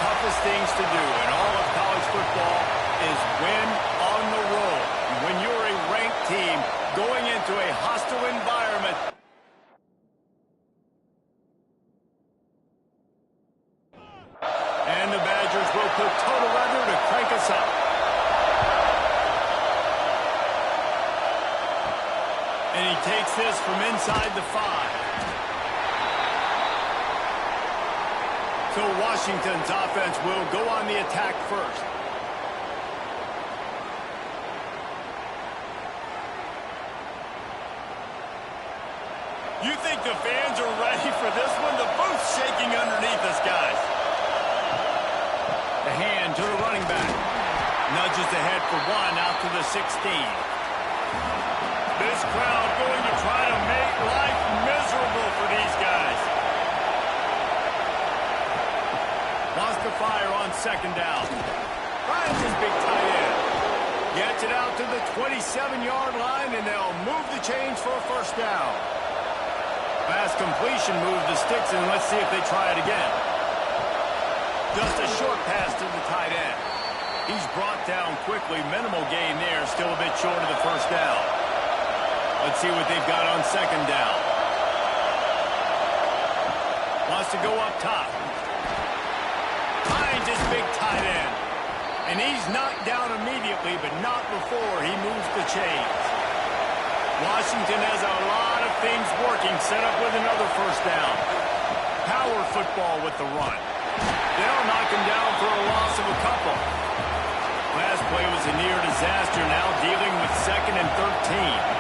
toughest things to do in all of college football is win on the road. When you're a ranked team going into a hostile environment. And the Badgers will put total weather to crank us up. And he takes this from inside the 5. So Washington's offense will go on the attack first. You think the fans are ready for this one? The booth's shaking underneath us, guys. The hand to the running back. Nudges ahead for 1 out to the 16. This crowd going to try to make life miserable for these guys. Wants to fire on 2nd down. Finds his big tight end. Gets it out to the 27-yard line, and they'll move the chains for a 1st down. Fast completion moves the sticks, and let's see if they try it again. Just a short pass to the tight end. He's brought down quickly. Minimal gain there. Still a bit short of the 1st down. Let's see what they've got on 2nd down. Wants to go up top. Finds his big tight end. And he's knocked down immediately, but not before he moves the chains. Washington has a lot of things working. Set up with another 1st down. Power football with the run. They'll knock him down for a loss of a couple. Last play was a near disaster. Now dealing with 2nd and 13.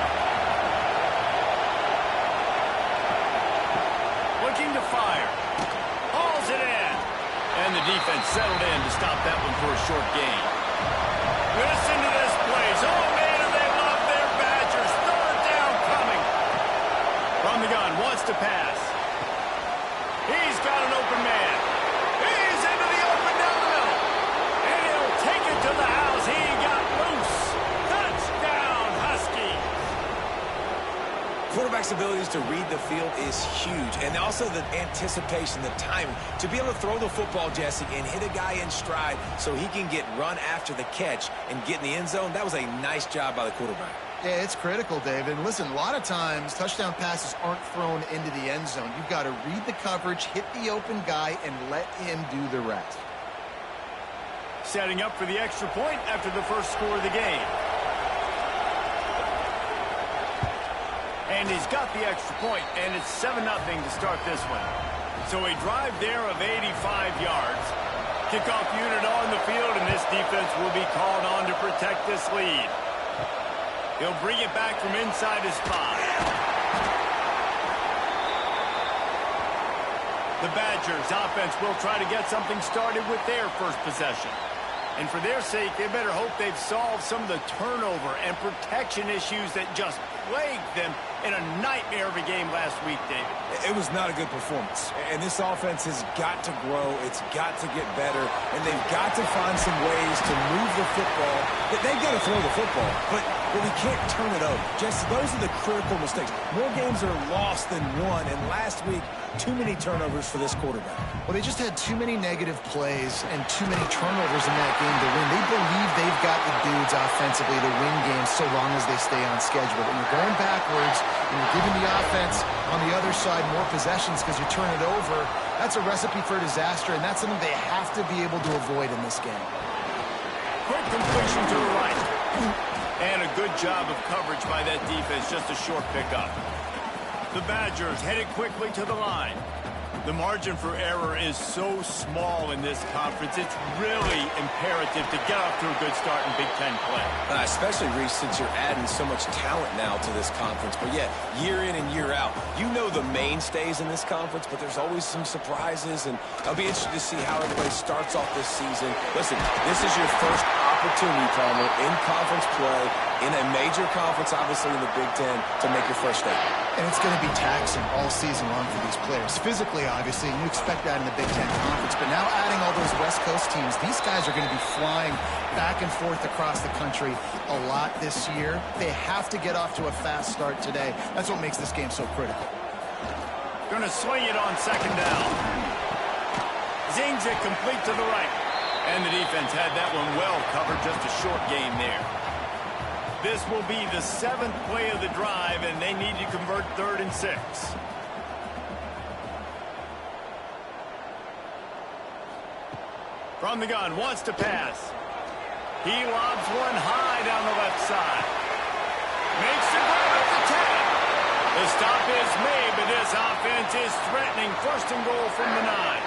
Looking to fire. Hauls it in. And the defense settled in to stop that one for a short gain. Listen to this place. Oh, man, do they love their Badgers. 3rd down coming. From the gun, wants to pass. He's got an open man. He's into the open down the middle. And he'll take it to the house. He got loose. Touchdown, Huskies. Quarterback's abilities to read the field is huge. And also the anticipation, the timing. To be able to throw the football, Jesse, and hit a guy in stride so he can get run after the catch and get in the end zone, that was a nice job by the quarterback. Yeah, it's critical, David. And listen, a lot of times touchdown passes aren't thrown into the end zone. You've got to read the coverage, hit the open guy, and let him do the rest. Setting up for the extra point after the first score of the game. And he's got the extra point, and it's 7-0 to start this one. So a drive there of 85 yards. Kickoff unit on the field, and this defense will be called on to protect this lead. He'll bring it back from inside his 5. The Badgers offense will try to get something started with their first possession. And for their sake, they better hope they've solved some of the turnover and protection issues that just plagued them in a nightmare of a game last week, David. It was not a good performance. And this offense has got to grow. It's got to get better. And they've got to find some ways to move the football. They've got to throw the football, but we can't turn it over. Just those are the critical mistakes. More games are lost than won. And last week, too many turnovers for this quarterback. Well, they just had too many negative plays and too many turnovers in that game to win. They believe they've got the dudes offensively to win games so long as they stay on schedule. But when you're going backwards and you're giving the offense on the other side more possessions because you turn it over, that's a recipe for disaster, and that's something they have to be able to avoid in this game. Quick completion to the right. And a good job of coverage by that defense, just a short pickup. The Badgers headed quickly to the line. The margin for error is so small in this conference, it's really imperative to get off to a good start in Big Ten play. Especially, Reese, since you're adding so much talent now to this conference. But, yeah, year in and year out, you know the mainstays in this conference, but there's always some surprises, and I'll be interested to see how everybody starts off this season. Listen, this is your first opportunity, Palmer, in conference play, in a major conference, obviously in the Big Ten, to make your first statement. And it's going to be taxing all season long for these players. Physically, obviously, and you expect that in the Big Ten Conference. But now adding all those West Coast teams, these guys are going to be flying back and forth across the country a lot this year. They have to get off to a fast start today. That's what makes this game so critical. Going to swing it on 2nd down. Zings it complete to the right. And the defense had that one well covered, just a short gain there. This will be the 7th play of the drive, and they need to convert 3rd and 6. From the gun, wants to pass. He lobs one high down the left side. Makes the grab at the 10. The stop is made, but this offense is threatening 1st and goal from the 9.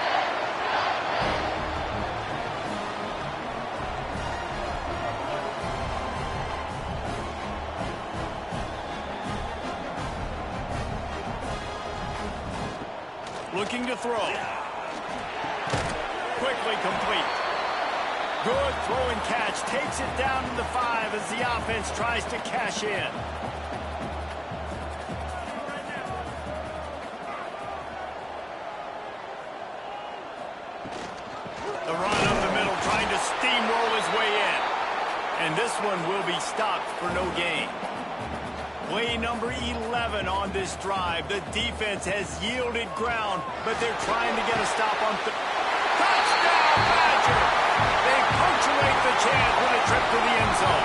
Looking to throw. Quickly complete. Good throw and catch. Takes it down to the 5 as the offense tries to cash in. The run up the middle, trying to steamroll his way in. And this one will be stopped for no gain. Play number 11 on this drive. The defense has yielded ground, but they're trying to get a stop on touchdown, Badger! They punctuate the chance with a trip to the end zone.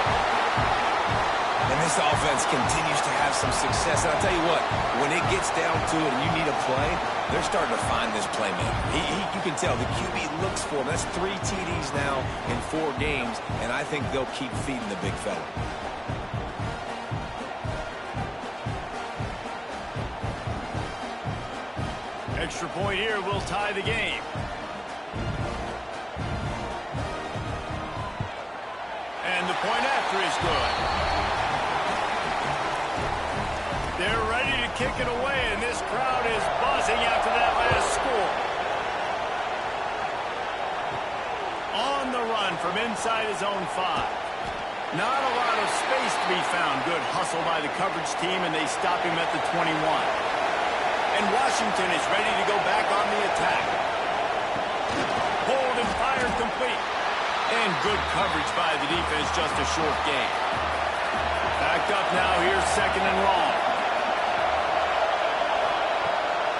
And this offense continues to have some success. And I'll tell you what, when it gets down to it and you need a play, they're starting to find this playmaker. You can tell the QB looks for him. That's 3 TDs now in 4 games, and I think they'll keep feeding the big fella. Extra point here will tie the game. And the point after is good. They're ready to kick it away, and this crowd is buzzing after that last score. On the run from inside his own 5. Not a lot of space to be found. Good hustle by the coverage team, and they stop him at the 21. And Washington is ready to go back on the attack. Pulled and fired complete. And good coverage by the defense, just a short gain. Backed up now, here's 2nd and long.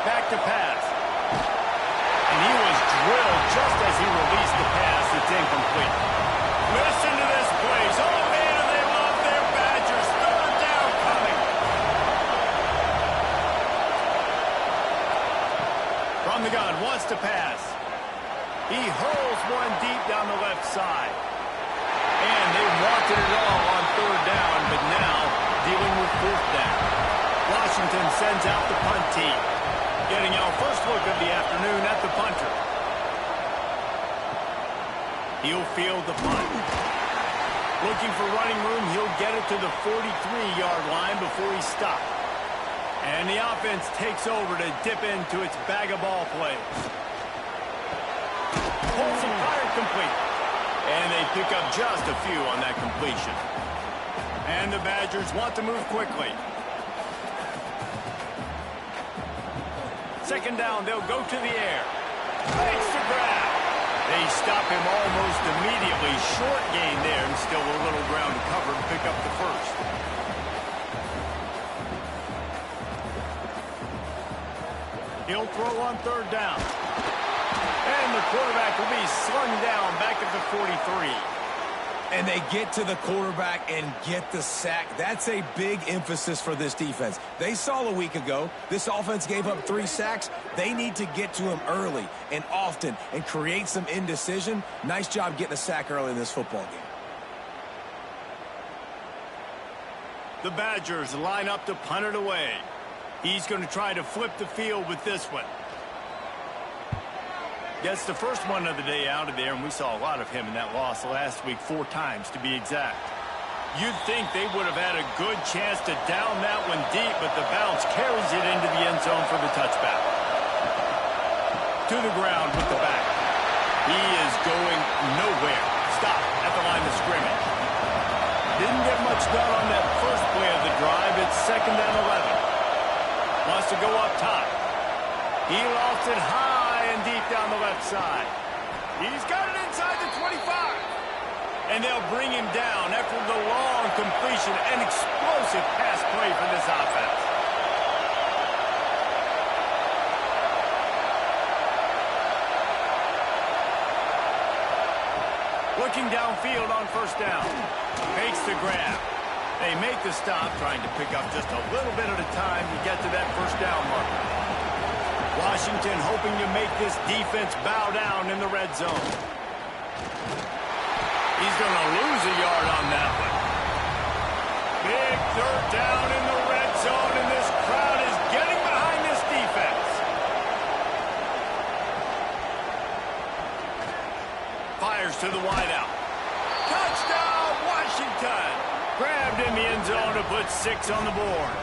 Back to pass. And he was drilled just as he released the pass. It's incomplete. Listen to this place. Oh, man, do they love their Badgers. 3rd down coming. From the gun, wants to pass. He hurls one deep down the left side. And they wanted it all on 3rd down, but now dealing with 4th down. Washington sends out the punt team. Getting our first look of the afternoon at the punter. He'll field the punt. Looking for running room, he'll get it to the 43-yard line before he stops. And the offense takes over to dip into its bag of ball plays. Pulls and fired complete. And they pick up just a few on that completion. And the Badgers want to move quickly. 2nd down, they'll go to the air. Makes the grab. They stop him almost immediately. Short gain there, and still a little ground to cover to pick up the 1st. He'll throw on 3rd down. And the quarterback will be slung down back at the 43. And they get to the quarterback and get the sack. That's a big emphasis for this defense. They saw a week ago, this offense gave up 3 sacks. They need to get to him early and often and create some indecision. Nice job getting a sack early in this football game. The Badgers line up to punt it away. He's going to try to flip the field with this one. Gets the first one of the day out of there, and we saw a lot of him in that loss last week, 4 times to be exact. You'd think they would have had a good chance to down that one deep, but the bounce carries it into the end zone for the touchback. To the ground with the back. He is going nowhere. Stop at the line of scrimmage. Didn't get much done on that first play of the drive. It's 2nd and 11. Wants to go up top. He lofts it high and deep down the left side. He's got it inside the 25. And they'll bring him down after the long completion. An explosive pass play for this offense. looking downfield on first down. Makes the grab. They make the stop, trying to pick up just a little bit at a time to get to that first down marker. Washington hoping to make this defense bow down in the red zone. He's going to lose a yard on that one. Big third down in the red zone, and this crowd is getting behind this defense. Fires to the wideout. Touchdown, Washington! Grabbed in the end zone to put 6 on the board.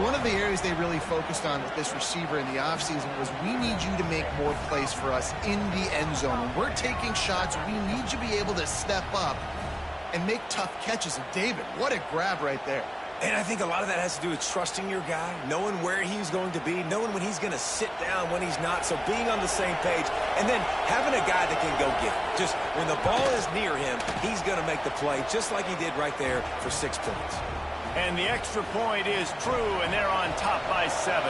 One of the areas they really focused on with this receiver in the offseason was we need you to make more plays for us in the end zone. When we're taking shots, we need you to be able to step up and make tough catches. And David, what a grab right there. And I think a lot of that has to do with trusting your guy, knowing where he's going to be, knowing when he's going to sit down, when he's not, so being on the same page, and then having a guy that can go get it. Just when the ball is near him, he's going to make the play, just like he did right there for 6 points. And the extra point is true, and they're on top by 7.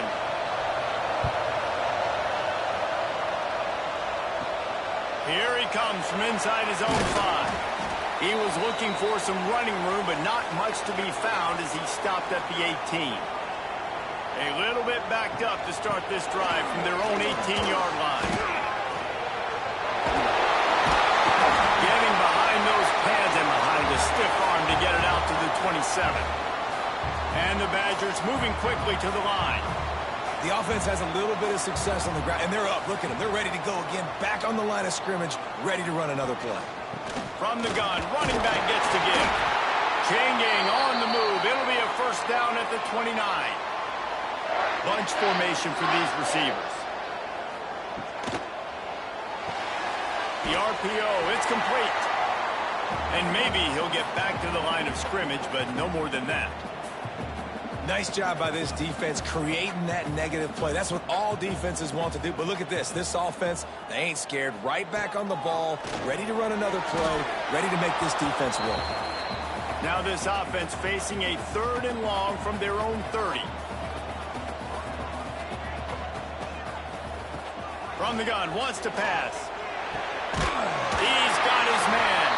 Here he comes from inside his own 5. He was looking for some running room, but not much to be found as he stopped at the 18. A little bit backed up to start this drive from their own 18-yard line. Getting behind those pads and behind a stiff arm to get it out to the 27. And the Badgers moving quickly to the line. The offense has a little bit of success on the ground, and they're up. Look at them. They're ready to go again, back on the line of scrimmage, ready to run another play. From the gun, running back gets to give. Changing on the move. It'll be a first down at the 29. Bunch formation for these receivers. The RPO, it's complete. And maybe he'll get back to the line of scrimmage, but no more than that. Nice job by this defense creating that negative play. That's what all defenses want to do. But look at this. This offense, they ain't scared. Right back on the ball, ready to run another play, ready to make this defense work. Now this offense facing a 3rd and long from their own 30. From the gun, wants to pass. He's got his man.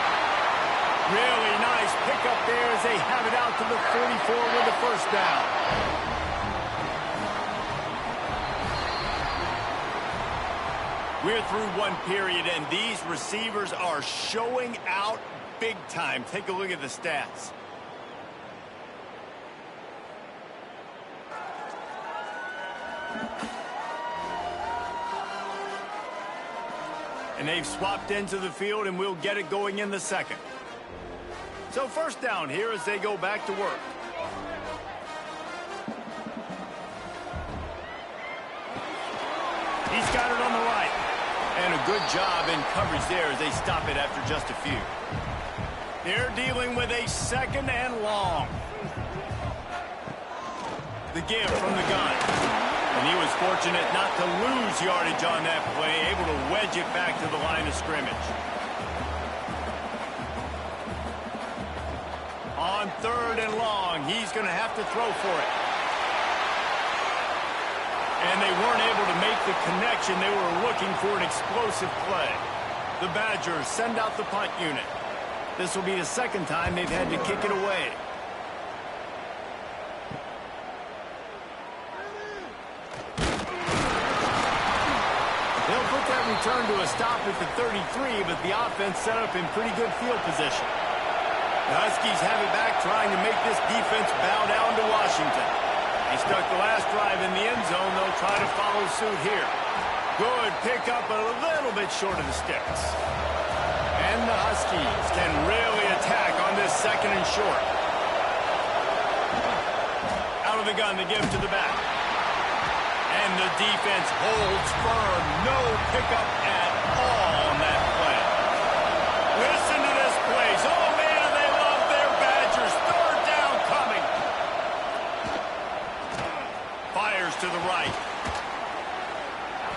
Really nice pickup there as they have it out to the 44 with the first down. We're through one period, and these receivers are showing out big time. Take a look at the stats. And they've swapped into the field, and we'll get it going in the second. So first down here as they go back to work. He's got it on the right. And a good job in coverage there as they stop it after just a few. They're dealing with a 2nd and long. The give from the gun. And he was fortunate not to lose yardage on that play, able to wedge it back to the line of scrimmage. On 3rd and long, he's going to have to throw for it. And they weren't able to make the connection. They were looking for an explosive play. The Badgers send out the punt unit. This will be the 2nd time they've had to kick it away. They'll put that return to a stop at the 33, but the offense set up in pretty good field position. The Huskies have it back, trying to make this defense bow down to Washington. They stuck the last drive in the end zone. They'll try to follow suit here. Good pickup, but a little bit short of the sticks. And the Huskies can really attack on this 2nd and short. Out of the gun, they give to the back. And the defense holds firm. No pickup at all on that play. Listen to this place. Oh, man, they love their Badgers. 3rd down coming. Fires to the right.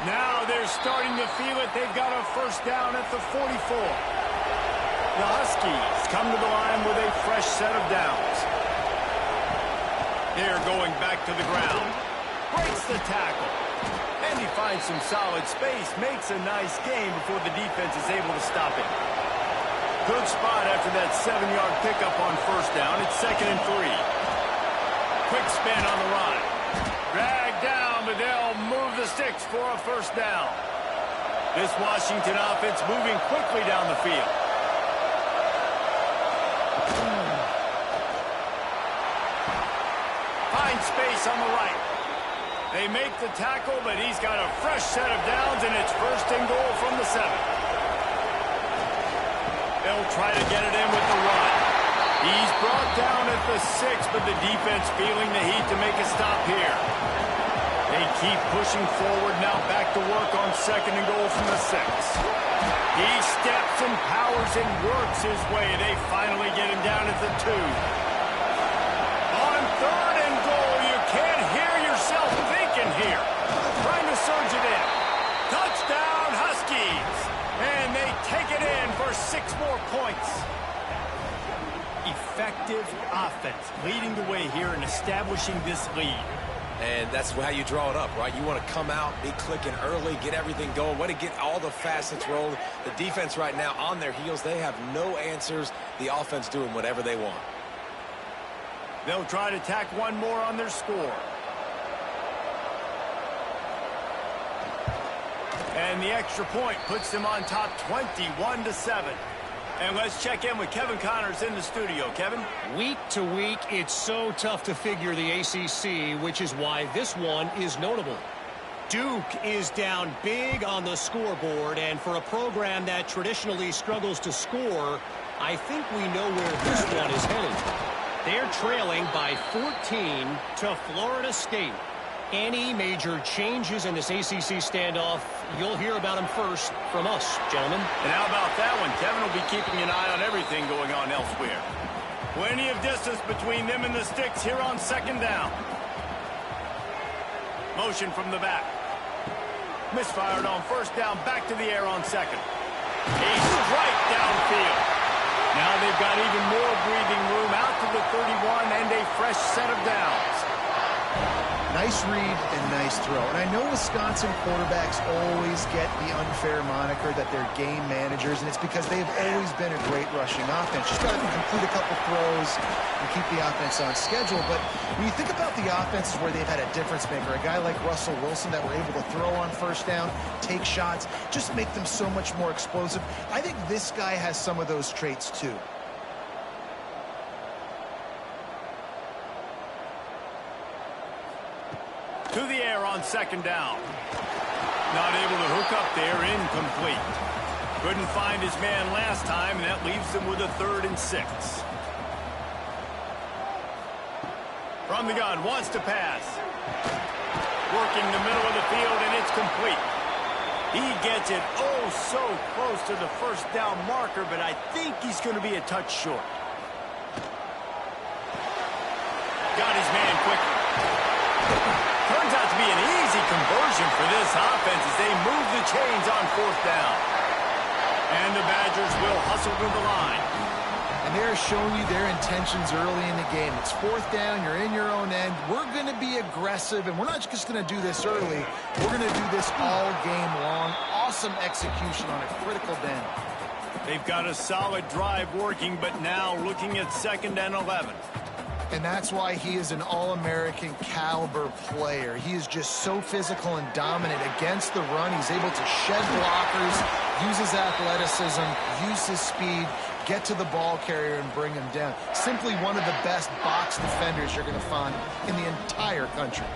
Now they're starting to feel it. They've got a first down at the 44. The Huskies come to the line with a fresh set of downs. They're going back to the ground. Breaks the tackle. And he finds finds some solid space, makes a nice gain before the defense is able to stop it. Good spot after that 7-yard pickup on first down. It's 2nd and 3. Quick spin on the run. Dragged down, but they'll move the sticks for a first down. This Washington offense moving quickly down the field. Finds space on the right. They make the tackle, but he's got a fresh set of downs, and it's 1st and goal from the 7. They'll try to get it in with the run. He's brought down at the 6, but the defense feeling the heat to make a stop here. They keep pushing forward, now back to work on 2nd and goal from the 6. He steps and powers and works his way. They finally get him down at the 2. On 3rd and goal, you can't hear yourself thinking here. Trying to surge it in. Touchdown, Huskies! And they take it in for 6 more points. Effective offense leading the way here and establishing this lead. And that's how you draw it up, right? You want to come out, be clicking early, get everything going, want to get all the facets rolling. The defense right now on their heels, they have no answers. The offense doing whatever they want. They'll try to tack one more on their score. And the extra point puts them on top 21-7. And let's check in with Kevin Connors in the studio. Kevin? Week to week, it's so tough to figure the ACC, which is why this one is notable. Duke is down big on the scoreboard, and for a program that traditionally struggles to score, I think we know where this one is headed. They're trailing by 14 to Florida State. Any major changes in this ACC standoff, you'll hear about them first from us, gentlemen. And how about that one? Kevin will be keeping an eye on everything going on elsewhere. Plenty of distance between them and the sticks here on 2nd down. Motion from the back. Misfired on 1st down, back to the air on 2nd. A strike downfield. Now they've got even more breathing room out to the 31 and a fresh set of downs. Nice read and nice throw. And I know Wisconsin quarterbacks always get the unfair moniker that they're game managers, and it's because they've always been a great rushing offense. Just got to complete a couple throws and keep the offense on schedule. But when you think about the offenses where they've had a difference maker, a guy like Russell Wilson that were able to throw on 1st down, take shots, just make them so much more explosive. I think this guy has some of those traits too. To the air on 2nd down. Not able to hook up there, incomplete. Couldn't find his man last time, and that leaves him with a 3rd and 6. From the gun, wants to pass. Working the middle of the field, and it's complete. He gets it oh so close to the 1st down marker, but I think he's going to be a touch short. Got his man quickly. Turns out to be an easy conversion for this offense as they move the chains on 4th down. And the Badgers will hustle to the line. And they're showing you their intentions early in the game. It's 4th down, you're in your own end. We're going to be aggressive, and we're not just going to do this early. We're going to do this all game long. Awesome execution on a critical down. They've got a solid drive working, but now looking at 2nd and 11. And that's why he is an All-American caliber player. He is just so physical and dominant against the run. He's able to shed blockers, use his athleticism, use his speed, get to the ball carrier and bring him down. Simply one of the best box defenders you're going to find in the entire country.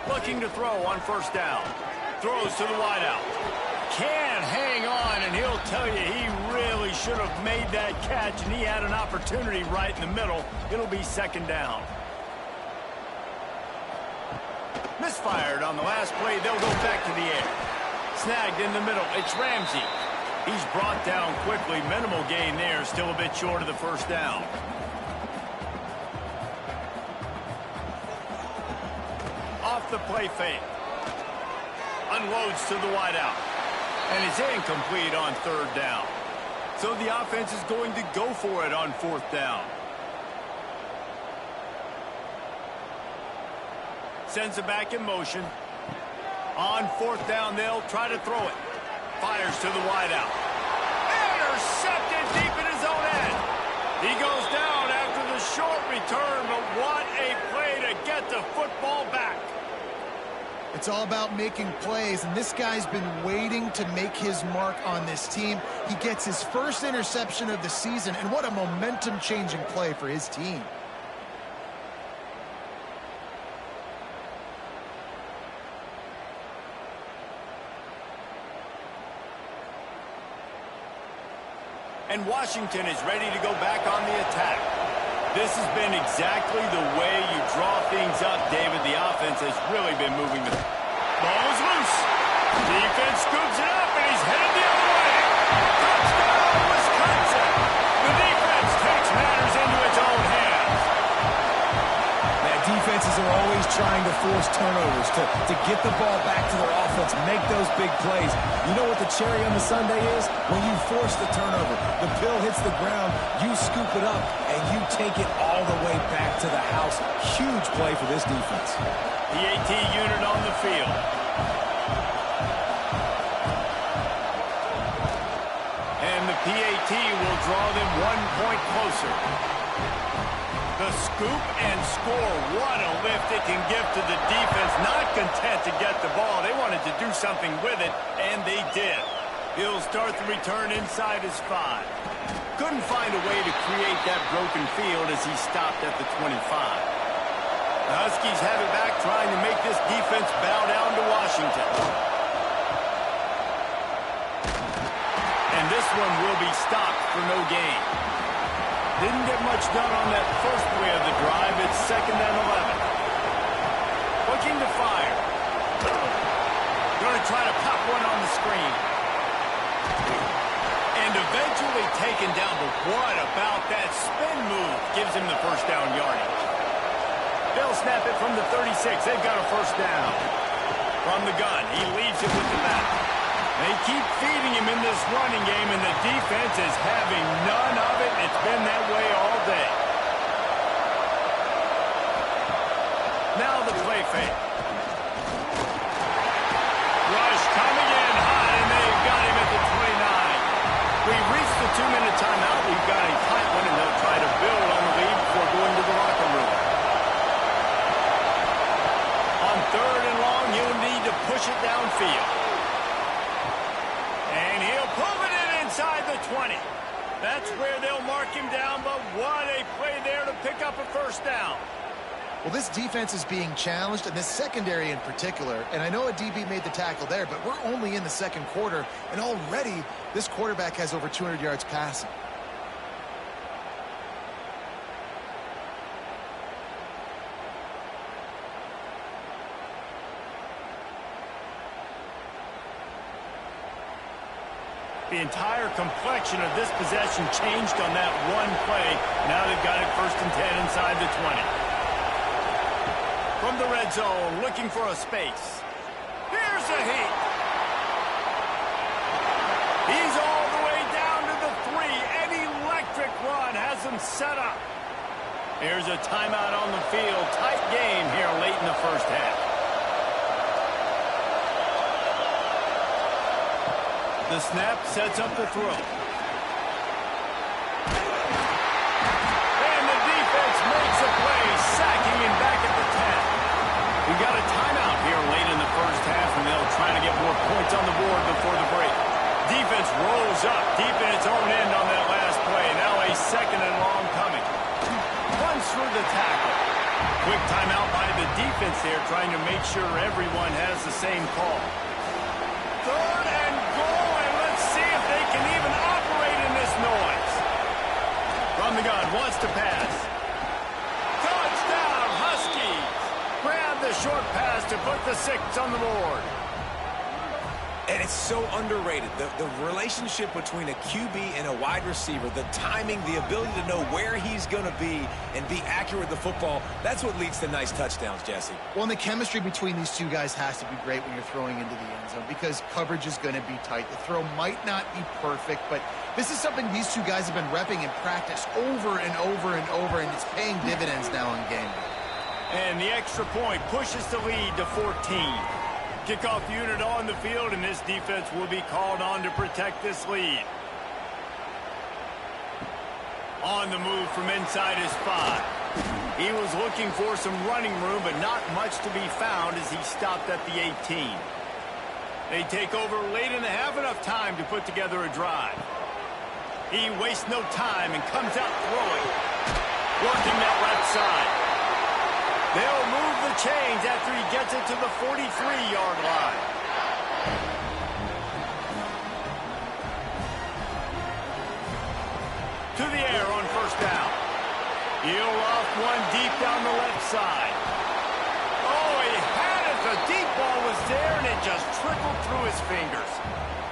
Looking to throw on 1st down. Throws to the wideout. Can't hang on, and he'll tell you he really should have made that catch, and he had an opportunity right in the middle. It'll be 2nd down. Misfired on the last play. They'll go back to the air. Snagged in the middle. It's Ramsey. He's brought down quickly. Minimal gain there. Still a bit short of the 1st down. Off the play fake. Unloads to the wideout. And it's incomplete on 3rd down. So the offense is going to go for it on 4th down. Sends it back in motion. On fourth down, they'll try to throw it. Fires to the wideout. Intercepted deep in his own end. He goes down after the short return, but what a play to get the football back. It's all about making plays, and this guy's been waiting to make his mark on this team. He gets his first interception of the season, and what a momentum-changing play for his team. And Washington is ready to go back on the attack. This has been exactly the way you draw things up, David. The offense has really been moving the ball is loose. Defense scoops it up, and he's headed the other way. Touchdown, Wisconsin. The defense takes matters into its own hands. Man, defenses are always trying to force turnovers to get the ball back to their offense, make those big plays. You know what the cherry on the sundae is? When you force the turnover, the pill hits the ground, you scoop it up, and you take it all the way back to the house. Huge play for this defense. PAT unit on the field. And the PAT will draw them 1 point closer. The scoop and score. What a lift it can give to the defense. Not content to get the ball. They wanted to do something with it, and they did. He'll start the return inside his 5. Couldn't find a way to create that broken field as he stopped at the 25. The Huskies have it back, trying to make this defense bow down to Washington. And this one will be stopped for no gain. Didn't get much done on that first play of the drive. It's 2nd and 11. Looking to fire. Going to try to pop one on the screen. And eventually taken down, but what about that spin move? Gives him the first down yardage. They'll snap it from the 36. They've got a first down. From the gun, he leaves it with the back. They keep feeding him in this running game, and the defense is having none of it. It's been that way all day. Now the play fake. Rush coming in hot, and they've got him at the 29. We've reached the 2-minute timeout. We've got a tight one, and they'll try to build on the lead before going to the locker room. On 3rd and long, he'll need to push it downfield. And he'll pull it in inside the 20. That's where they'll mark him down, but what a play there to pick up a first down. Well, this defense is being challenged, and this secondary in particular. And I know a DB made the tackle there, but we're only in the 2nd quarter, and already this quarterback has over 200 yards passing. The entire complexion of this possession changed on that one play. Now they've got it 1st and 10 inside the 20. From the red zone, looking for a space. Here's a heat. He's all the way down to the 3. An electric run has him set up. Here's a timeout on the field. Tight game here late in the first half. The snap sets up the throw. And the defense makes a play, sacking him back at the 10. We got a timeout here late in the first half, and they'll try to get more points on the board before the break. Defense rolls up deep in its own end on that last play. Now a 2nd and long coming. Runs through the tackle. Quick timeout by the defense there, trying to make sure everyone has the same call. 3rd and goal. They can even operate in this noise. From the gun, wants to pass. Touchdown, Huskies. Grab the short pass to put the 6 on the board. And it's so underrated. The relationship between a QB and a wide receiver, the timing, the ability to know where he's going to be and be accurate with the football, that's what leads to nice touchdowns, Jesse. Well, and the chemistry between these two guys has to be great when you're throwing into the end zone because coverage is going to be tight. The throw might not be perfect, but this is something these two guys have been repping in practice over and over and over, and it's paying dividends now in game. And the extra point pushes the lead to 14. Kickoff unit on the field, and this defense will be called on to protect this lead. On the move from inside his 5. He was looking for some running room, but not much to be found as he stopped at the 18. They take over late in the half, enough time to put together a drive. He wastes no time and comes out throwing, working that left side. They'll move the chains after he gets it to the 43-yard line. To the air on first down. He'll loft one deep down the left side. Oh, he had it. The deep ball was there, and it just trickled through his fingers.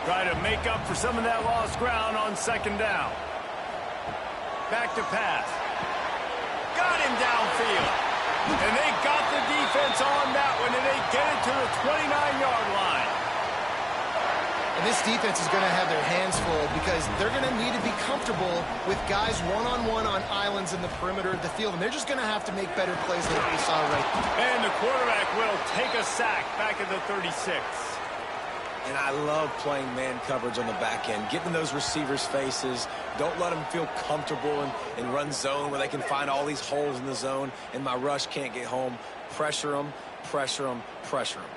Try to make up for some of that lost ground on second down. Back to pass. Got him downfield. And they got the defense on that one, and they get it to the 29-yard line. And this defense is going to have their hands full because they're going to need to be comfortable with guys one-on-one on islands in the perimeter of the field. And they're just going to have to make better plays than what we saw right now. And the quarterback will take a sack back at the 36. And I love playing man coverage on the back end, getting those receivers' faces. Don't let them feel comfortable and run zone where they can find all these holes in the zone and my rush can't get home. Pressure them, pressure them, pressure them.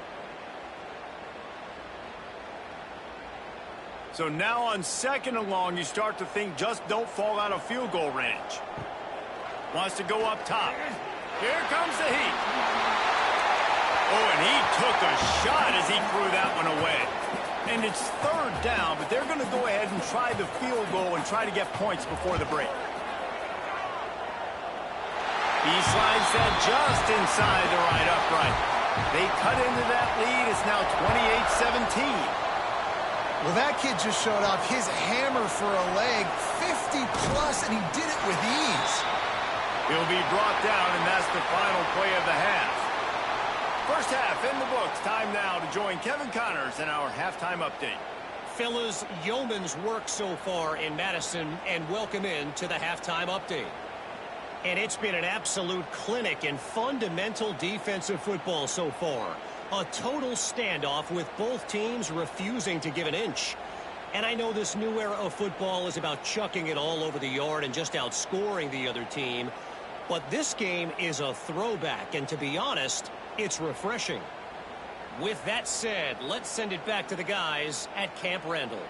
So now on second and long, you start to think just don't fall out of field goal range. Wants to go up top. Here comes the heat. Oh, and he took a shot as he threw that one away. And it's third down, but they're going to go ahead and try the field goal and try to get points before the break. He slides that just inside the right upright. They cut into that lead. It's now 28-17. Well, that kid just showed off his hammer for a leg, 50-plus, and he did it with ease. He'll be brought down, and that's the final play of the half. First half in the books. Time now to join Kevin Connors in our halftime update. Fellas, yeoman's work so far in Madison, and welcome in to the halftime update. And it's been an absolute clinic in fundamental defensive football so far. A total standoff with both teams refusing to give an inch. And I know this new era of football is about chucking it all over the yard and just outscoring the other team. But this game is a throwback, and to be honest, it's refreshing. With that said, let's send it back to the guys at Camp Randall.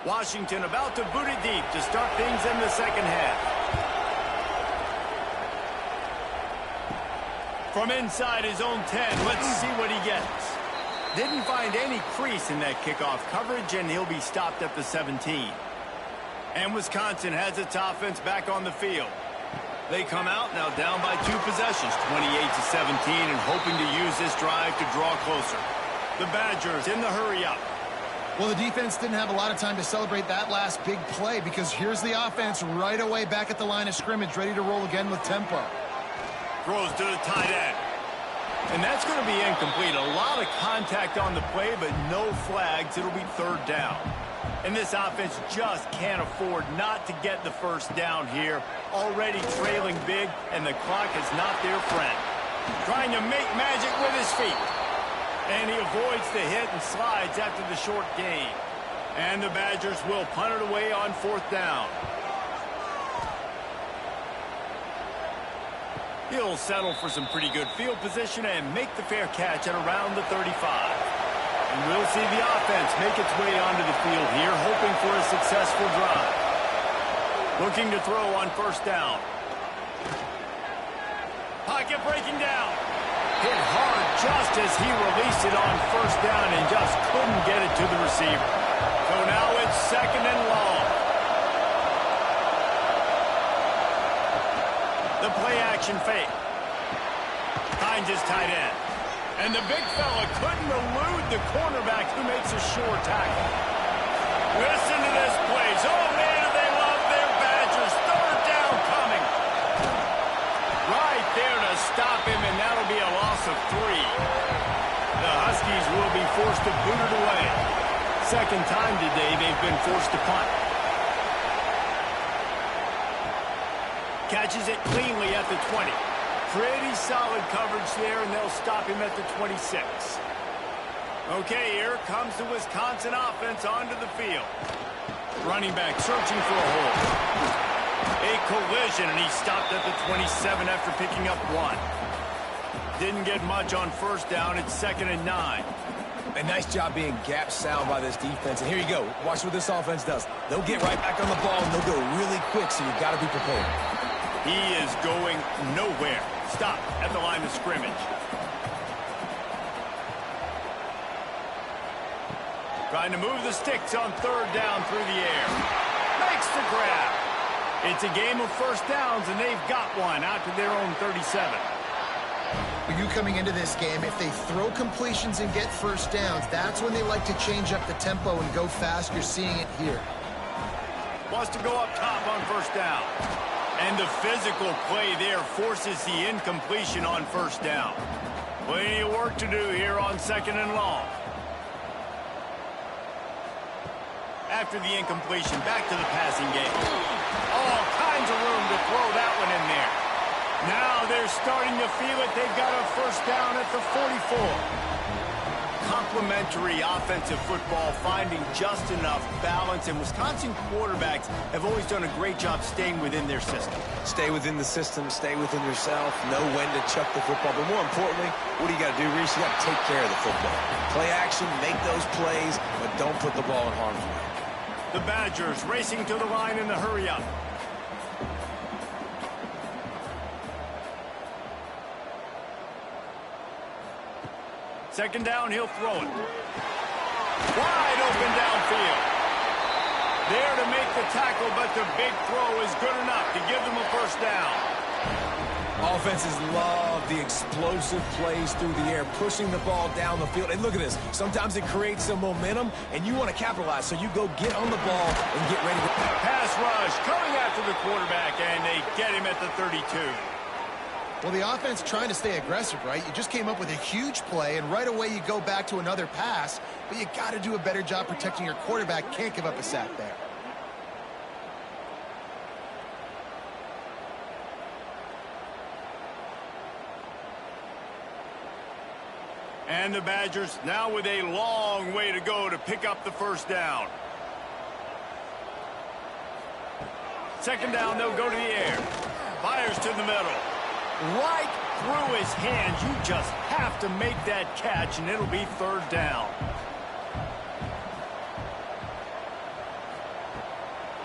Washington about to boot it deep to start things in the second half. From inside his own 10, let's see what he gets. Didn't find any crease in that kickoff coverage, and he'll be stopped at the 17. And Wisconsin has its offense back on the field. They come out now down by 2 possessions, 28-17, and hoping to use this drive to draw closer. The Badgers in the hurry-up. Well, the defense didn't have a lot of time to celebrate that last big play because here's the offense right away back at the line of scrimmage, ready to roll again with tempo. Throws to the tight end. And that's going to be incomplete. A lot of contact on the play, but no flags. It'll be third down. And this offense just can't afford not to get the first down here. Already trailing big, and the clock is not their friend. Trying to make magic with his feet. And he avoids the hit and slides after the short gain. And the Badgers will punt it away on fourth down. He'll settle for some pretty good field position and make the fair catch at around the 35. And we'll see the offense make its way onto the field here, hoping for a successful drive. Looking to throw on first down. Pocket breaking down. Hit hard just as he released it on first down and just couldn't get it to the receiver. So now it's second and long. The play-action fake. Finds his tight end. And the big fella couldn't elude the cornerback who makes a sure tackle. Listen to this place. Oh, man, do they love their Badgers. Third down coming. Right there to stop him, and that'll be a loss of 3. The Huskies will be forced to boot it away. Second time today they've been forced to punt. Catches it cleanly at the 20. Pretty solid coverage there, and they'll stop him at the 26. Okay, here comes the Wisconsin offense onto the field. Running back searching for a hole. A collision, and he stopped at the 27 after picking up 1. Didn't get much on first down. It's 2nd and 9. A nice job being gap sound by this defense. And here you go. Watch what this offense does. They'll get right back on the ball, and they'll go really quick, so you've got to be prepared. He is going nowhere. Stop at the line of scrimmage. Trying to move the sticks on 3rd down through the air. Makes the grab. It's a game of first downs, and they've got one out to their own 37. For you coming into this game, if they throw completions and get first downs, that's when they like to change up the tempo and go fast. You're seeing it here. Wants to go up top on first down. And the physical play there forces the incompletion on first down. Plenty of work to do here on 2nd and long. After the incompletion, back to the passing game. All kinds of room to throw that one in there. Now they're starting to feel it. They've got a first down at the 44. Complementary offensive football, finding just enough balance, and Wisconsin quarterbacks have always done a great job staying within their system. Stay within the system, stay within yourself, know when to chuck the football. But more importantly, what do you got to do, Reese? You got to take care of the football. Play action, make those plays, but don't put the ball in harm's way. The Badgers racing to the line in the hurry-up. Second down, he'll throw it. Wide open downfield. There to make the tackle, but the big throw is good enough to give them a first down. Offenses love the explosive plays through the air, pushing the ball down the field. And look at this. Sometimes it creates some momentum, and you want to capitalize. So you go get on the ball and get ready to... Pass rush coming after the quarterback, and they get him at the 32. Well, the offense trying to stay aggressive, right? You just came up with a huge play, and right away you go back to another pass, but you got to do a better job protecting your quarterback. Can't give up a sack there. And the Badgers now with a long way to go to pick up the first down. Second down, they'll go to the air. Fires to the middle. Right through his hands. You just have to make that catch, and it'll be 3rd down.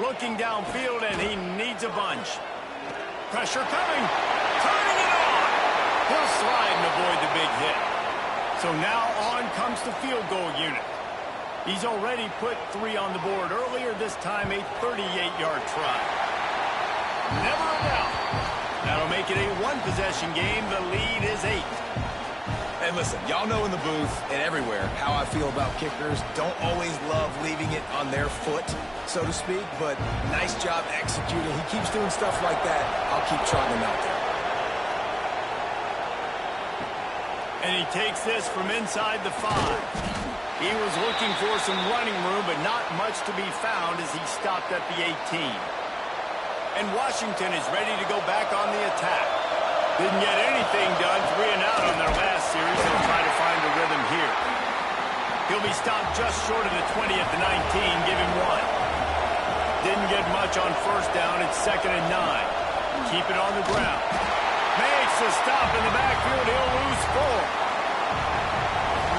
Looking downfield, and he needs a bunch. Pressure coming. Turning it on. He'll slide and avoid the big hit. So now on comes the field goal unit. He's already put 3 on the board. Earlier this time, a 38-yard try. Never a doubt. That'll make it a 1-possession game. The lead is 8. And listen, y'all know in the booth and everywhere how I feel about kickers. Don't always love leaving it on their foot, so to speak, but nice job executing. He keeps doing stuff like that. I'll keep trotting him out there. And he takes this from inside the 5. He was looking for some running room, but not much to be found as he stopped at the 18. And Washington is ready to go back on the attack. Didn't get anything done, 3 and out on their last series. They'll try to find a rhythm here. He'll be stopped just short of the 20 at the 19. Give him 1. Didn't get much on first down. It's 2nd and 9. Keep it on the ground. Makes a stop in the backfield. He'll lose 4.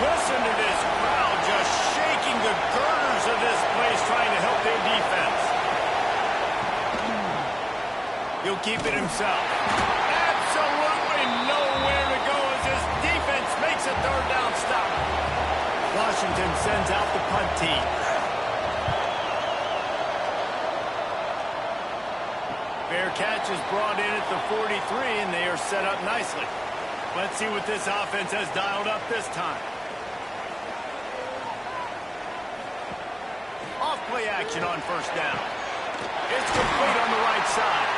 Listen to this crowd just shaking the girders of this place, trying to help their defense. He'll keep it himself. Absolutely nowhere to go as his defense makes a 3rd down stop. Washington sends out the punt team. Fair catch is brought in at the 43, and they are set up nicely. Let's see what this offense has dialed up this time. Off-play action on first down. It's complete on the right side.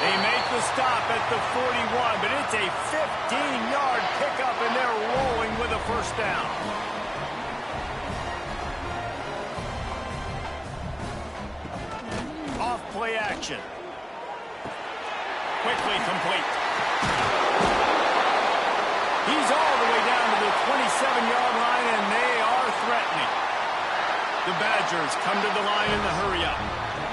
They make the stop at the 41, but it's a 15-yard pickup, and they're rolling with a first down. Off-play action. Quickly complete. He's all the way down to the 27-yard line, and they are threatening. The Badgers come to the line in the hurry-up.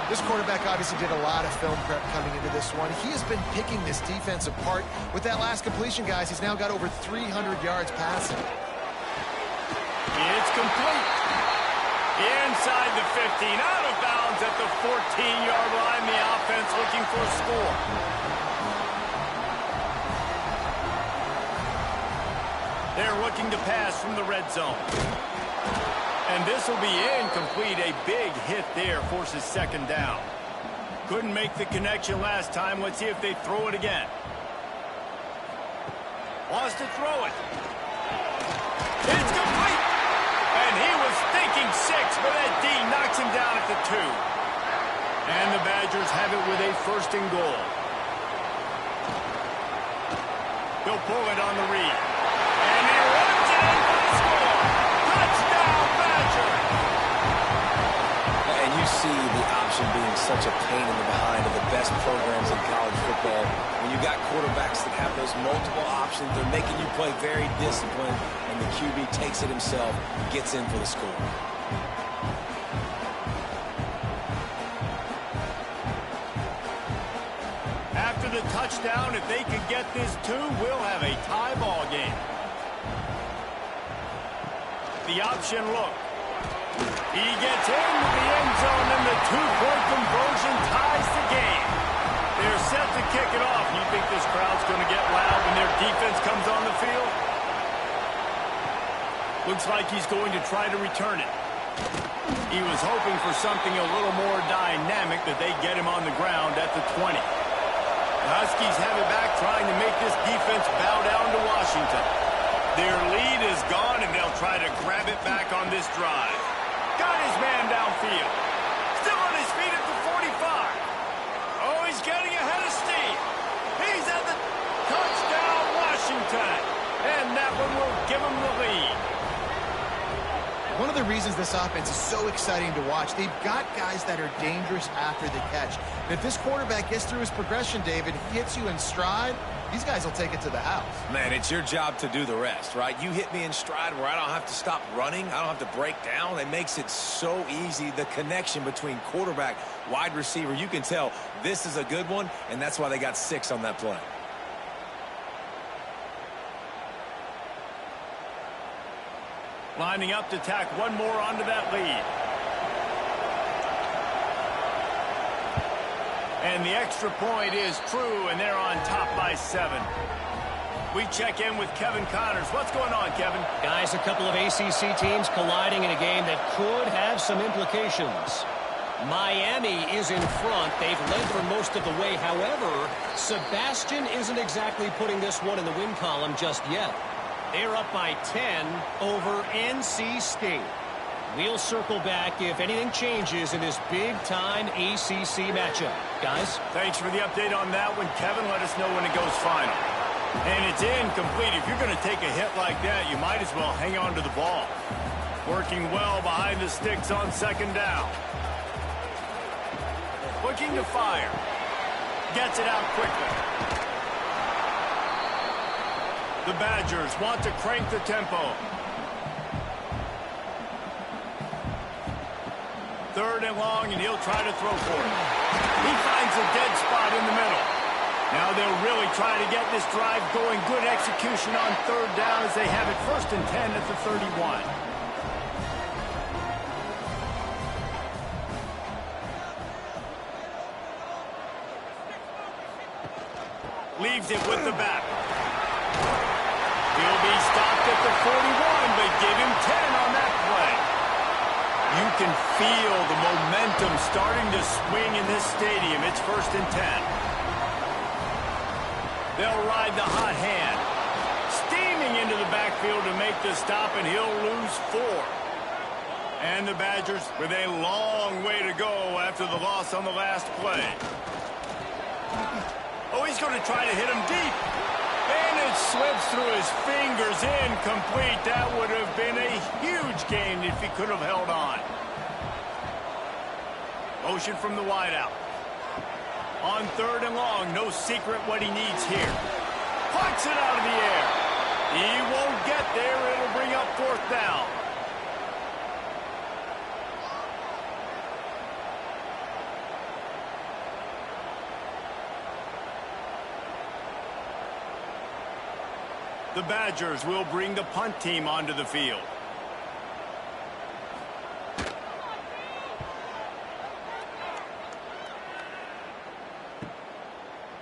This quarterback obviously did a lot of film prep coming into this one. He has been picking this defense apart. With that last completion, guys, he's now got over 300 yards passing. It's complete. Inside the 15, out of bounds at the 14-yard line. The offense looking for a score. They're looking to pass from the red zone. And this will be incomplete. A big hit there forces second down. Couldn't make the connection last time. Let's see if they throw it again. Wants to throw it. It's complete. And he was thinking 6, but that D knocks him down at the 2. And the Badgers have it with a 1st and goal. He'll pull it on the read. And he runs it in for the score. Touchdown, Badger! And you see the option being such a pain in the behind of the best programs in college football. When you got quarterbacks that have those multiple options, they're making you play very disciplined, and the QB takes it himself and gets in for the score. After the touchdown, if they could get this 2, we'll have a tie ball game. The option look. He gets into the end zone, and the 2-point conversion ties the game. They're set to kick it off. You think this crowd's going to get loud when their defense comes on the field? Looks like he's going to try to return it. He was hoping for something a little more dynamic, that they get him on the ground at the 20. The Huskies have it back, trying to make this defense bow down to Washington. Their lead is gone, and they'll try to grab it back on this drive. Got his man downfield. Still on his feet at the 45. Oh, he's getting ahead of steam. He's at the touchdown, Washington. And that one will give him the lead. One of the reasons this offense is so exciting to watch, they've got guys that are dangerous after the catch. And if this quarterback gets through his progression, David, hits you in stride, these guys will take it to the house. Man, it's your job to do the rest, right? You hit me in stride where I don't have to stop running. I don't have to break down. It makes it so easy. The connection between quarterback, wide receiver, you can tell this is a good one, and that's why they got 6 on that play. Lining up to tack one more onto that lead. And the extra point is true, and they're on top by 7. We check in with Kevin Connors. What's going on, Kevin? Guys, a couple of ACC teams colliding in a game that could have some implications. Miami is in front. They've led for most of the way. However, Sebastian isn't exactly putting this one in the win column just yet. They're up by 10 over NC State. We'll circle back if anything changes in this big-time ACC matchup. Guys? Thanks for the update on that one, Kevin. Let us know when it goes final. And it's incomplete. If you're going to take a hit like that, you might as well hang on to the ball. Working well behind the sticks on 2nd down. Looking to fire. Gets it out quickly. The Badgers want to crank the tempo. 3rd and long, and he'll try to throw for it. He finds a dead spot in the middle. Now they'll really try to get this drive going. Good execution on 3rd down as they have it 1st and 10 at the 31. Leaves it with the back. He'll be stopped at the 41, but give him 10 on that play. You can feel the momentum starting to swing in this stadium. It's 1st and 10. They'll ride the hot hand. Steaming into the backfield to make the stop, and he'll lose 4. And the Badgers with a long way to go after the loss on the last play. Oh, he's going to try to hit him deep. And it slips through his fingers, incomplete. That would have been a huge gain if he could have held on. Motion from the wideout. On 3rd and long, no secret what he needs here. Plucks it out of the air. He won't get there. It'll bring up 4th down. The Badgers will bring the punt team onto the field.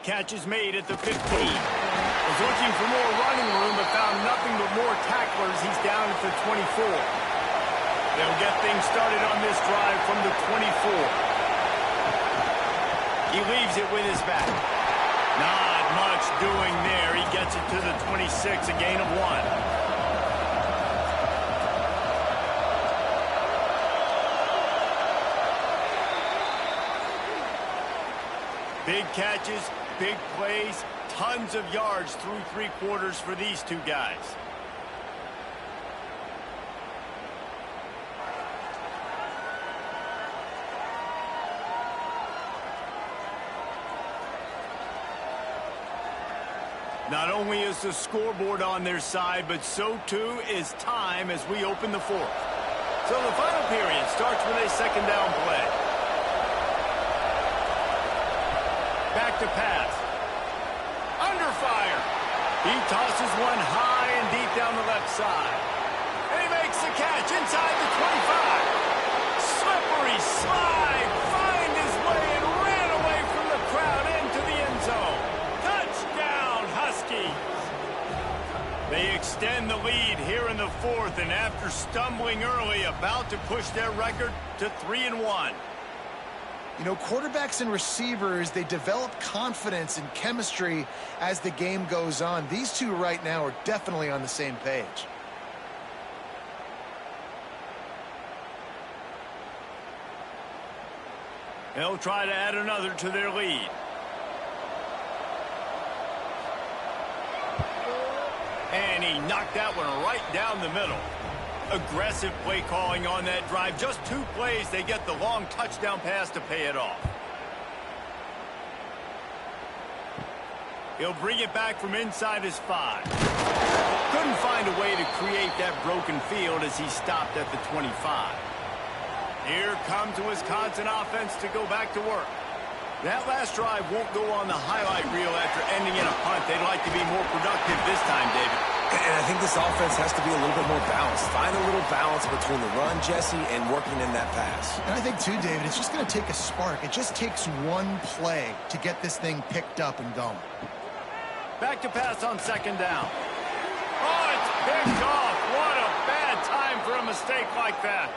Catch is made at the 15. Was looking for more running room, but found nothing but more tacklers. He's down at the 24. They'll get things started on this drive from the 24. He leaves it with his back. Not much doing there. He gets it to the 26, a gain of 1. Big catches, big plays, tons of yards through 3 quarters for these two guys. Not only is the scoreboard on their side, but so too is time as we open the 4th. So the final period starts with a 2nd down play. Back to pass. Under fire. He tosses one high and deep down the left side. And he makes the catch inside the 25. Slippery slide. Find his way and ran away from the crowd into the end zone. Touchdown, Huskies. They extend the lead here in the 4th, and after stumbling early, about to push their record to 3-1. You know, quarterbacks and receivers, they develop confidence and chemistry as the game goes on. These two right now are definitely on the same page. They'll try to add another to their lead. And he knocked that one right down the middle. Aggressive play calling on that drive. Just 2 plays, they get the long touchdown pass to pay it off. He'll bring it back from inside his 5. Couldn't find a way to create that broken field as he stopped at the 25. Here comes the Wisconsin offense to go back to work. That last drive won't go on the highlight reel after ending in a punt. They'd like to be more productive this time, David. And I think this offense has to be a little bit more balanced. Find a little balance between the run, Jesse, and working in that pass. And I think, too, David, it's just going to take a spark. It just takes one play to get this thing picked up and going. Back to pass on 2nd down. Oh, it's picked off. What a bad time for a mistake like that.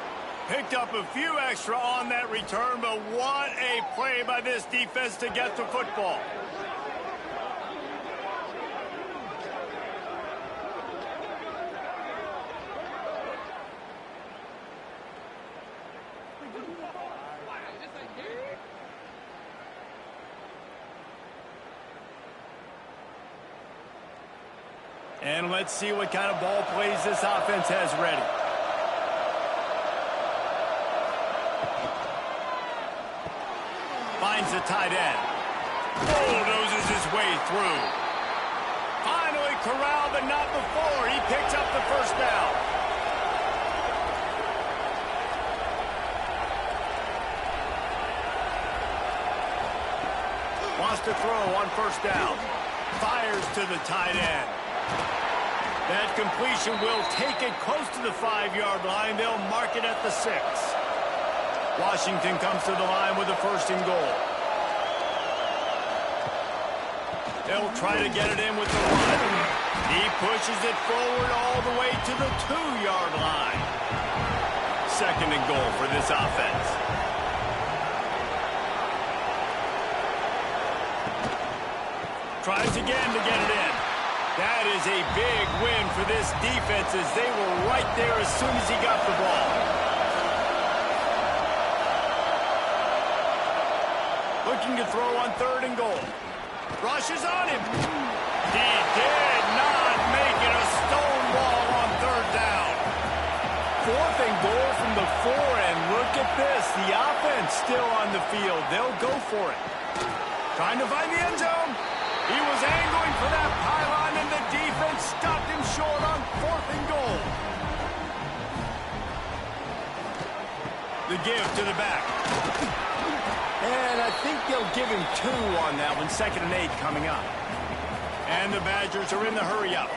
Picked up a few extra on that return, but what a play by this defense to get the football. And let's see what kind of ball plays this offense has ready. Finds the tight end. Bulldozes his way through. Finally corralled, but not before. He picks up the 1st down. Wants to throw on 1st down. Fires to the tight end. That completion will take it close to the 5-yard line. They'll mark it at the 6. Washington comes to the line with a 1st and goal. They'll try to get it in with the run. He pushes it forward all the way to the 2-yard line. 2nd and goal for this offense. Tries again to get it in. That is a big win for this defense as they were right there as soon as he got the ball. Looking to throw on 3rd and goal. Rushes on him. He did not make it. A stone ball on 3rd down. 4th and goal from the 4, and look at this. The offense still on the field. They'll go for it. Trying to find the end zone. He was angling for that pylon, and the defense stopped him short on 4th and goal. The give to the back. And I think they'll give him 2 on that one. 2nd and 8 coming up. And the Badgers are in the hurry-up.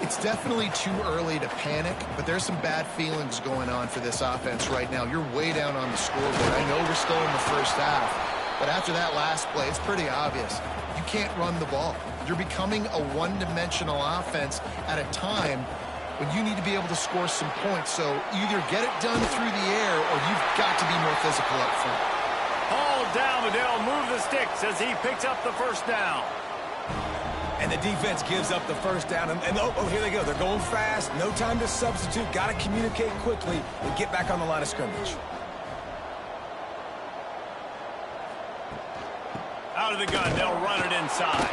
It's definitely too early to panic, but there's some bad feelings going on for this offense right now. You're way down on the scoreboard. I know we're still in the first half, but after that last play, it's pretty obvious. You can't run the ball. You're becoming a one-dimensional offense at a time when you need to be able to score some points. So either get it done through the air or you've got to be more physical up front. Hauled down, but they'll move the sticks as he picks up the first down. And the defense gives up the first down. And here they go. They're going fast. No time to substitute. Got to communicate quickly and get back on the line of scrimmage. Out of the gun, they'll run it inside.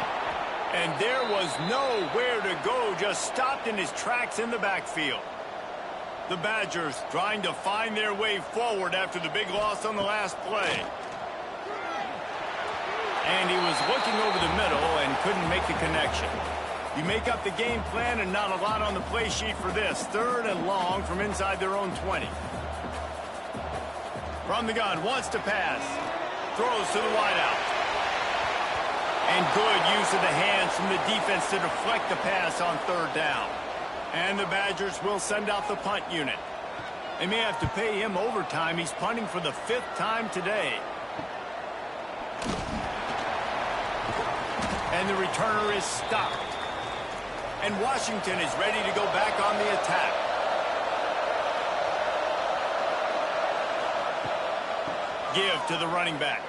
And there was nowhere to go, just stopped in his tracks in the backfield. The Badgers trying to find their way forward after the big loss on the last play. And he was looking over the middle and couldn't make the connection. You make up the game plan and not a lot on the play sheet for this. 3rd and long from inside their own 20. From the gun, wants to pass. Throws to the wideout. And good use of the hands from the defense to deflect the pass on 3rd down. And the Badgers will send out the punt unit. They may have to pay him overtime. He's punting for the 5th time today. And the returner is stopped. And Washington is ready to go back on the attack. Give to the running back.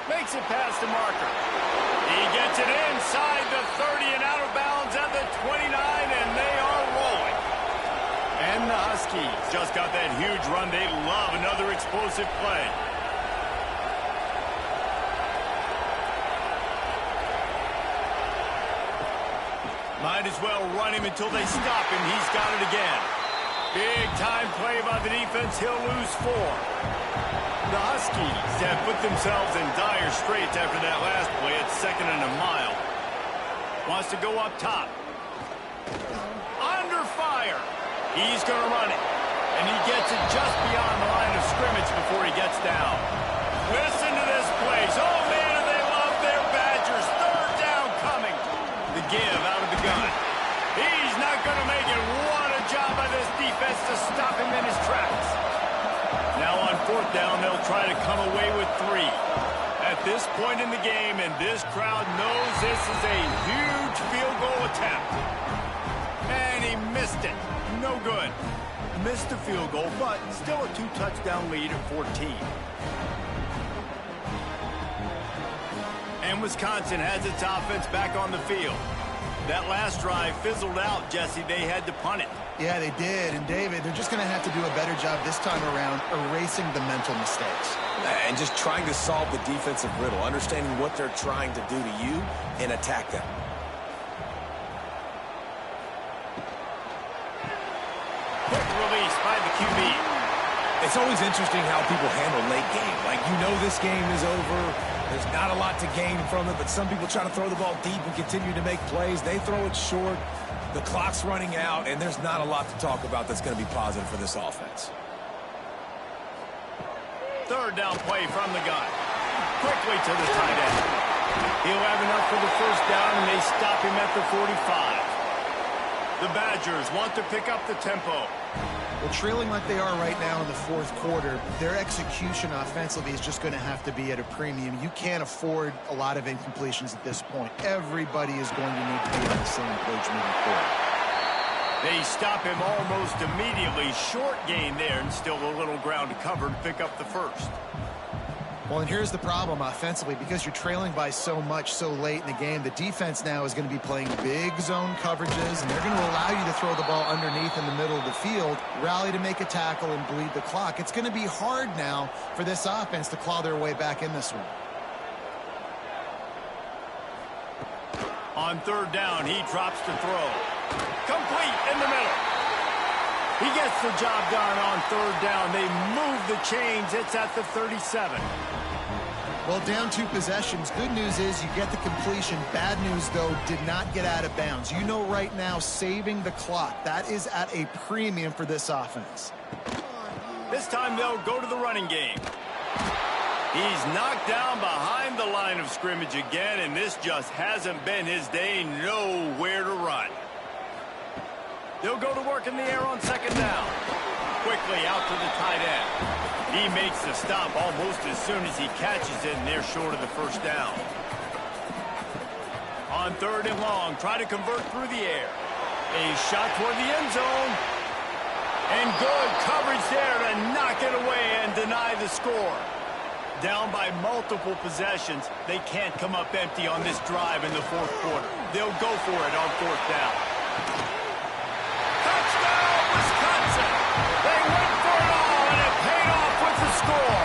Makes it past the marker. He gets it inside the 30 and out of bounds at the 29, and they are rolling. And the Huskies just got that huge run. They love another explosive play. Might as well run him until they stop him. He's got it again. Big time play by the defense. He'll lose 4. The Huskies have put themselves in dire straits after that last play at 2nd and a mile. Wants to go up top. Under fire. He's going to run it. And he gets it just beyond the line of scrimmage before he gets down. Listen to this place. Oh, man, do they love their Badgers. 3rd down coming. The give out of the gun. He's not going to make it. What a job by this defense to stop him in his tracks. Now on 4th down, they'll try to come away with 3. At this point in the game, and this crowd knows this is a huge field goal attempt. And he missed it. No good. Missed the field goal, but still a 2-touchdown lead at 14. And Wisconsin has its offense back on the field. That last drive fizzled out, Jesse. They had to punt it. Yeah, they did. And, David, they're just going to have to do a better job this time around erasing the mental mistakes. And just trying to solve the defensive riddle, understanding what they're trying to do to you and attack them. Quick release by the QB. It's always interesting how people handle late game. Like, you know this game is over. There's not a lot to gain from it, but some people try to throw the ball deep and continue to make plays. They throw it short. The clock's running out, and there's not a lot to talk about that's going to be positive for this offense. 3rd down play from the gun. Quickly to the tight end. He'll have enough for the 1st down, and they stop him at the 45. The Badgers want to pick up the tempo. Well, trailing like they are right now in the 4th quarter, their execution offensively is just going to have to be at a premium. You can't afford a lot of incompletions at this point. Everybody is going to need to be on the same page moving forward. They stop him almost immediately. Short gain there, and still a little ground to cover to pick up the 1st. Well, and here's the problem offensively. Because you're trailing by so much so late in the game, the defense now is going to be playing big zone coverages, and they're going to allow you to throw the ball underneath in the middle of the field, rally to make a tackle, and bleed the clock. It's going to be hard now for this offense to claw their way back in this one. On 3rd down, he drops to throw. Complete in the middle. He gets the job done on 3rd down. They move the chains. It's at the 37. Well, down 2 possessions. Good news is you get the completion. Bad news, though, did not get out of bounds. You know right now, saving the clock. That is at a premium for this offense. This time they'll go to the running game. He's knocked down behind the line of scrimmage again, and this just hasn't been his day. Nowhere to run. They'll go to work in the air on second down. Quickly out to the tight end. He makes the stop almost as soon as he catches it, and they're short of the first down. On third and long, try to convert through the air. A shot toward the end zone. And good coverage there to knock it away and deny the score. Down by multiple possessions, they can't come up empty on this drive in the fourth quarter. They'll go for it on fourth down. Touchdown, Wisconsin! They went for it all, and it paid off with the score.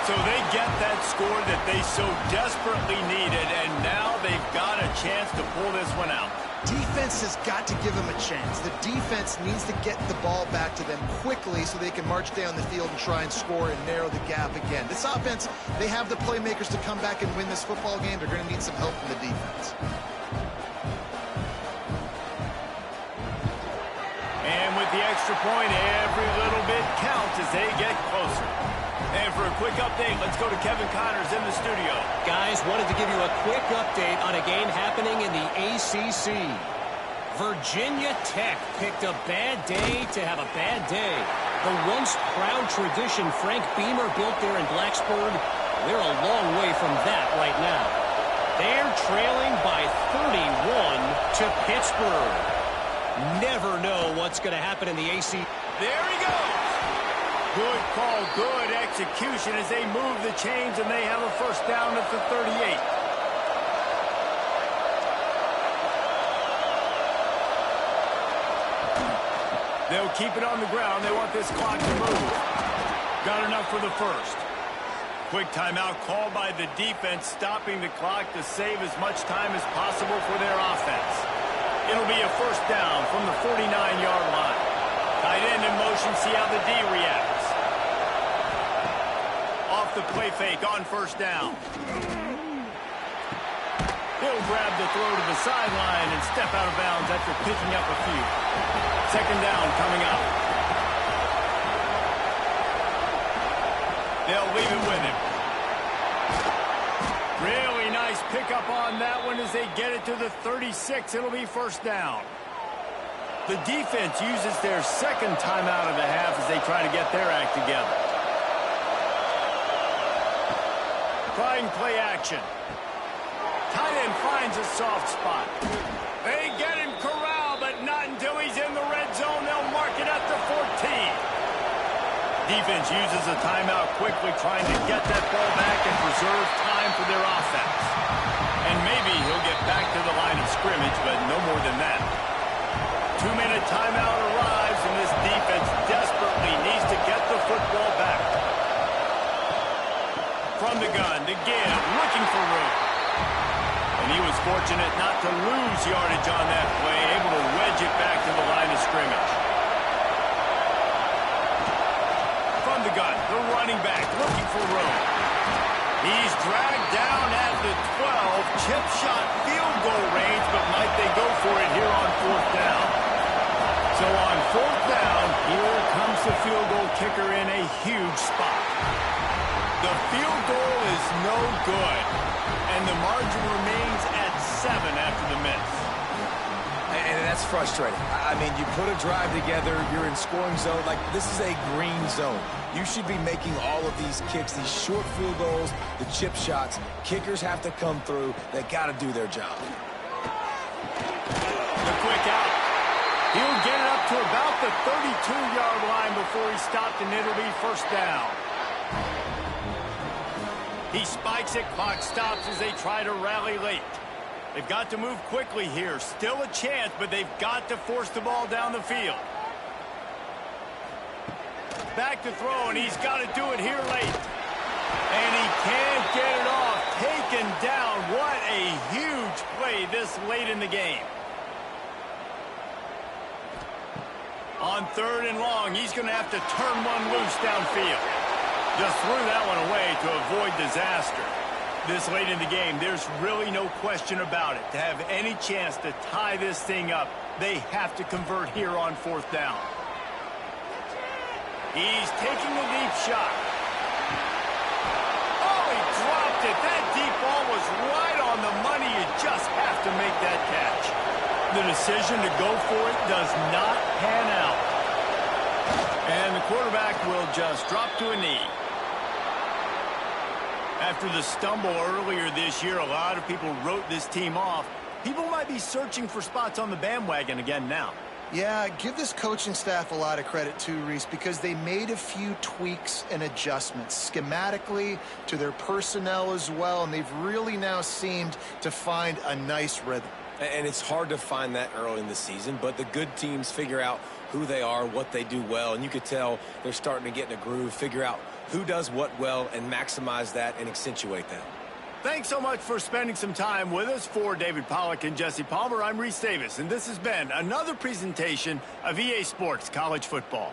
So they get that score that they so desperately needed, and now they've got a chance to pull this one out. Defense has got to give them a chance. The defense needs to get the ball back to them quickly so they can march down the field and try and score and narrow the gap again. This offense, they have the playmakers to come back and win this football game. They're going to need some help from the defense. And with the extra point, every little bit counts as they get closer. And for a quick update, let's go to Kevin Connors in the studio. Guys, wanted to give you a quick update on a game happening in the ACC. Virginia Tech picked a bad day to have a bad day. The once proud tradition Frank Beamer built there in Blacksburg, they're a long way from that right now. They're trailing by 31 to Pittsburgh. Never know what's going to happen in the ACC. There he goes. Good call, good execution as they move the chains, and they have a first down at the 38. They'll keep it on the ground. They want this clock to move. Got enough for the first. Quick timeout called by the defense, stopping the clock to save as much time as possible for their offense. It'll be a first down from the 49-yard line. Tight end in motion, see how the D reacts. Off the play fake on first down. He'll grab the throw to the sideline and step out of bounds after picking up a few. Second down coming up. They'll leave it with him. Really nice pickup on that one as they get it to the 36. It'll be first down. The defense uses their second timeout of the half as they try to get their act together. Trying play action. Tight end finds a soft spot. They get him corralled, but not until he's in the red zone. They'll mark it at the 14. Defense uses a timeout quickly, trying to get that ball back and preserve time for their offense. And maybe he'll get back to the line of scrimmage, but no more than that. 2-minute timeout arrives, and this defense desperately needs to get the football back. From the gun to give, looking for room. And he was fortunate not to lose yardage on that play, able to wedge it back to the line of scrimmage. From the gun, the running back looking for room. He's dragged down at the 12, chip shot field goal range, but might they go for it here on fourth down? So on fourth down, here comes the field goal kicker in a huge spot. The field goal is no good, and the margin remains at 7 after the miss. And that's frustrating. I mean, you put a drive together, you're in scoring zone. Like, this is a green zone. You should be making all of these kicks, these short field goals, the chip shots. Kickers have to come through. They got to do their job. The quick out. He'll get it up to about the 32-yard line before he stopped, and it'll be first down. He spikes it, clock stops as they try to rally late. They've got to move quickly here. Still a chance, but they've got to force the ball down the field. Back to throw, and he's got to do it here late. And he can't get it off. Taken down. What a huge play this late in the game. On third and long, he's going to have to turn one loose downfield. Just threw that one away to avoid disaster. This late in the game, there's really no question about it. To have any chance to tie this thing up, they have to convert here on 4th down. He's taking a deep shot. Oh, he dropped it. That deep ball was right on the money. You just have to make that catch. The decision to go for it does not pan out. And the quarterback will just drop to a knee. After the stumble earlier this year, a lot of people wrote this team off. People might be searching for spots on the bandwagon again now. Yeah, give this coaching staff a lot of credit too, Reese, because they made a few tweaks and adjustments schematically to their personnel as well, and they've really now seemed to find a nice rhythm. And it's hard to find that early in the season, but the good teams figure out who they are, what they do well, and you could tell they're starting to get in a groove, figure out who does what well, and maximize that and accentuate that. Thanks so much for spending some time with us. For David Pollack and Jesse Palmer, I'm Reese Davis, and this has been another presentation of EA Sports College Football.